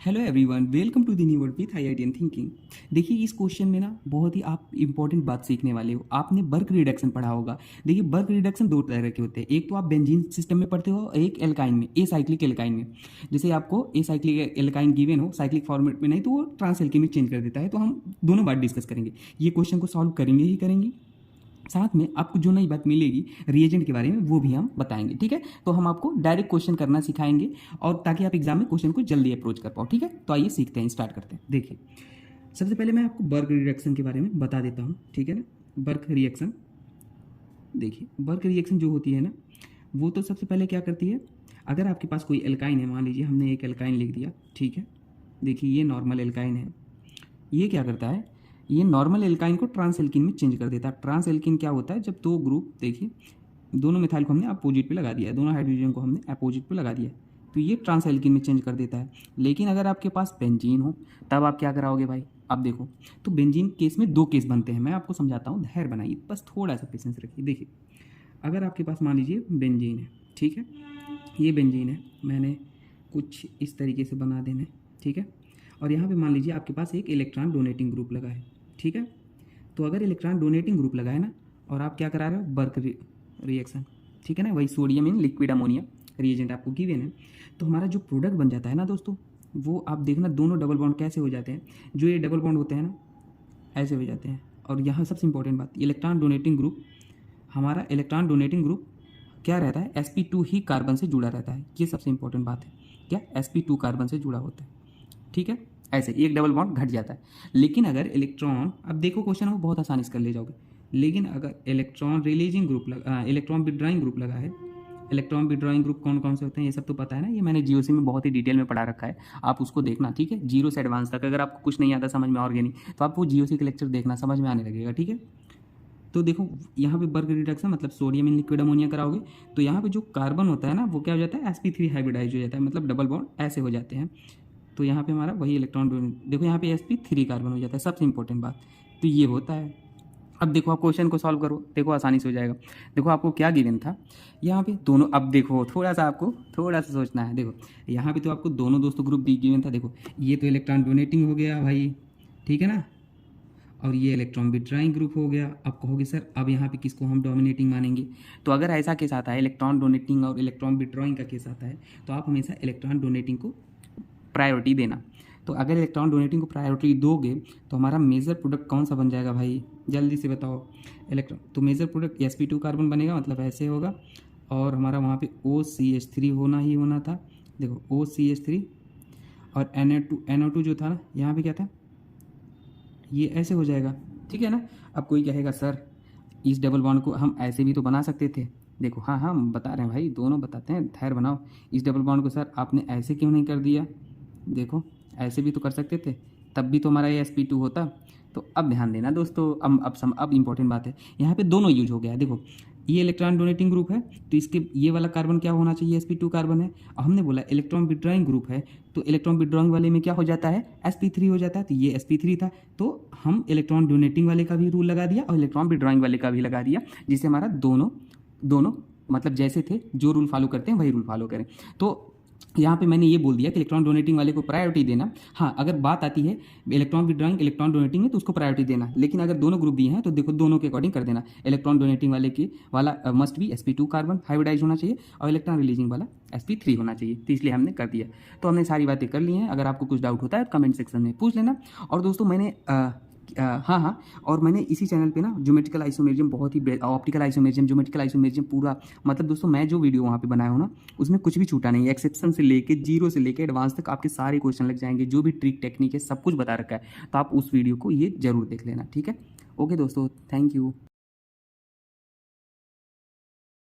Hello everyone, welcome to the new world with IITian thinking. देखिए इस question में ना बहुत ही आप इंपॉर्टेंट बात सीखने वाले हो। आपने बर्क रिडक्शन पढ़ा होगा। देखिए बर्क रिडक्शन दो तरह के होते हैं। एक तो आप बेंजीन सिस्टम में पढ़ते हो, एक एल्काइन में, ए साइक्लिक एल्काइन में। जैसे आपको ए साइक्लिक एल्काइन गिवन हो, साइक्लिक फॉर्मेट में नहीं तो वो ट्रांस एल्केन चेंज कर देता है। तो हम दोनों बात डिस्कस करेंगे। ये क्वेश्चन को सॉल्व करेंगे ही करेंगे, साथ में आपको जो नई बात मिलेगी रिएजेंट के बारे में वो भी हम बताएंगे। ठीक है, तो हम आपको डायरेक्ट क्वेश्चन करना सिखाएंगे और ताकि आप एग्जाम में क्वेश्चन को जल्दी अप्रोच कर पाओ। ठीक है, तो आइए सीखते हैं, स्टार्ट करते हैं। देखिए सबसे पहले मैं आपको बर्क रिएक्शन के बारे में बता देता हूँ। ठीक है ना, बर्क रिएक्शन, देखिए बर्क रिएक्शन जो होती है ना, वो तो सबसे पहले क्या करती है, अगर आपके पास कोई एल्काइन है, मान लीजिए हमने एक एल्काइन लिख दिया। ठीक है, देखिए ये नॉर्मल एल्काइन है। ये क्या करता है, ये नॉर्मल एल्काइन को ट्रांस एल्कीन में चेंज कर देता है। ट्रांस एल्कीन क्या होता है, जब दो ग्रुप, देखिए दोनों मिथाइल को हमने अपोजिट पे लगा दिया है, दोनों हाइड्रोजन को हमने अपोजिट पे लगा दिया है, तो ये ट्रांस एल्कीन में चेंज कर देता है। लेकिन अगर आपके पास बेंजीन हो तब आप क्या कराओगे भाई, अब देखो तो बेंजीन केस में दो केस बनते हैं, मैं आपको समझाता हूँ, धैर्य बनाइए, बस थोड़ा सा पेशेंस रखिए। देखिए अगर आपके पास मान लीजिए बेंजीन है, ठीक है, ये बेंजीन है, मैंने कुछ इस तरीके से बना देना है। ठीक है, और यहाँ पे मान लीजिए आपके पास एक इलेक्ट्रॉन डोनेटिंग ग्रुप लगा है। ठीक है, तो अगर इलेक्ट्रॉन डोनेटिंग ग्रुप लगा है ना, और आप क्या करा रहे हो, बर्क रिएक्शन, ठीक है ना, वही sodium in liquid ammonia reagent आपको गिवन है, तो हमारा जो प्रोडक्ट बन जाता है ना दोस्तों, वो आप देखना दोनों डबल बॉन्ड कैसे हो जाते हैं, जो ये डबल बॉन्ड होते हैं ना ऐसे हो जाते हैं। और यहाँ सबसे इंपॉर्टेंट बात, इलेक्ट्रॉन डोनेटिंग ग्रुप, हमारा इलेक्ट्रॉन डोनेटिंग ग्रुप क्या रहता है, sp2 ही कार्बन से जुड़ा रहता है। ये सबसे इंपॉर्टेंट बात है, क्या sp2 कार्बन से जुड़ा होता है। ठीक है, ऐसे एक डबल बॉन्ड घट जाता है। लेकिन अगर इलेक्ट्रॉन, अब देखो क्वेश्चन को बहुत आसानी से कर ले जाओगे, लेकिन अगर इलेक्ट्रॉन रिलीजिंग ग्रुप लगा, इलेक्ट्रॉन विड्रॉइंग ग्रुप लगा है, इलेक्ट्रॉन विड्रॉइंग ग्रुप कौन कौन से होते हैं ये सब तो पता है ना, ये मैंने जीओसी में बहुत ही डिटेल में पढ़ा रखा है, आप उसको देखना। ठीक है, जीरो से एडवांस तक, अगर आपको कुछ नहीं आता समझ में ऑर्गेनिक, तो आप वो जीओसी के लेक्चर देखना, समझ में आने लगेगा। ठीक है, तो देखो यहाँ पे बर्क रिडक्शन मतलब सोडियम इन लिक्विड अमोनिया कराओगे, तो यहाँ पे जो कार्बन होता है ना वो क्या हो जाता है, sp3 हाइब्रिडाइज हो जाता है, मतलब डबल बॉन्ड ऐसे हो जाते हैं। तो यहाँ पे हमारा वही इलेक्ट्रॉन, देखो यहाँ पे sp3 कार्बन हो जाता है, सबसे इंपॉर्टेंट बात तो ये होता है। अब देखो आप क्वेश्चन को सॉल्व करो, देखो आसानी से हो जाएगा। देखो आपको क्या गिवन था यहाँ पे दोनों, अब देखो थोड़ा सा आपको थोड़ा सा सोचना है। देखो यहाँ पे तो आपको दोनों दोस्तों ग्रुप भी गिवन था। देखो ये तो इलेक्ट्रॉन डोनेटिंग हो गया भाई, ठीक है ना, और ये इलेक्ट्रॉन विड्रॉइंग ग्रुप हो गया। अब कहोगे सर अब यहाँ पे किसको हम डोमिनेटिंग मानेंगे, तो अगर ऐसा केस आता है, इलेक्ट्रॉन डोनेटिंग और इलेक्ट्रॉन विड्रॉइंग का केस आता है, तो आप हमेशा इलेक्ट्रॉन डोनेटिंग को प्रायोरिटी देना। तो अगर इलेक्ट्रॉन डोनेटिंग को प्रायोरिटी दोगे तो हमारा मेजर प्रोडक्ट कौन सा बन जाएगा भाई, जल्दी से बताओ। इलेक्ट्रॉन तो मेजर प्रोडक्ट sp2 कार्बन बनेगा, मतलब ऐसे होगा, और हमारा वहाँ पे OCH3 होना ही होना था। देखो OCH3 और NO2 जो था ना यहाँ पे क्या था, ये ऐसे हो जाएगा। ठीक है ना, अब कोई कहेगा सर इस डबल बॉन्ड को हम ऐसे भी तो बना सकते थे। देखो हाँ हाँ हम बता रहे हैं भाई, दोनों बताते हैं, धैर्य बनाओ। इस डबल बॉन्ड को सर आपने ऐसे क्यों नहीं कर दिया, देखो ऐसे भी तो कर सकते थे, तब भी तो हमारा ये sp2 होता। तो अब ध्यान देना दोस्तों, अब इंपॉर्टेंट बात है, यहाँ पे दोनों यूज हो गया है। देखो ये इलेक्ट्रॉन डोनेटिंग ग्रुप है, तो इसके ये वाला कार्बन क्या होना चाहिए, sp2 कार्बन है। और हमने बोला इलेक्ट्रॉन विड्रॉइंग ग्रुप है, तो इलेक्ट्रॉन विड्रॉइंग वाले में क्या हो जाता है, sp3 हो जाता है, तो ये sp3 था। तो हम इलेक्ट्रॉन डोनेटिंग वाले का भी रूल लगा दिया और इलेक्ट्रॉन विड्रॉइंग वाले का भी लगा दिया, जिससे हमारा दोनों दोनों मतलब जैसे थे, जो रूल फॉलो करते हैं वही रूल फॉलो करें। तो यहाँ पे मैंने ये बोल दिया कि इलेक्ट्रॉन डोनेटिंग वाले को प्रायोरिटी देना। हाँ अगर बात आती है इलेक्ट्रॉन विड्रॉइंग इलेक्ट्रॉन डोनेटिंग है तो उसको प्रायोरिटी देना, लेकिन अगर दोनों ग्रुप दिए हैं तो देखो दोनों के अकॉर्डिंग कर देना। इलेक्ट्रॉन डोनेटिंग वाले की वाला मस्ट भी sp2 कार्बन हाइब्रिडाइज होना चाहिए और इलेक्ट्रॉन रिलीजिंग वाला sp3 होना चाहिए, तो इसलिए हमने कर दिया। तो हमने सारी बातें कर ली हैं, अगर आपको कुछ डाउट होता है कमेंट सेक्शन में पूछ लेना। और दोस्तों मैंने हाँ और मैंने इसी चैनल पे ना ज्योमेट्रिकल आइसोमेरिज्म, बहुत ही ऑप्टिकल आइसोमेरिज्म, ज्योमेट्रिकल आइसोमेरिज्म पूरा, मतलब दोस्तों मैं जो वीडियो वहाँ पे बनाया हूँ ना उसमें कुछ भी छूटा नहीं है, एक्सेप्शन से लेके जीरो से लेके एडवांस तक आपके सारे क्वेश्चन लग जाएंगे, जो भी ट्रिक टेक्निक है सब कुछ बता रखा है। तो आप उस वीडियो को ये जरूर देख लेना, ठीक है। ओके दोस्तों, थैंक यू।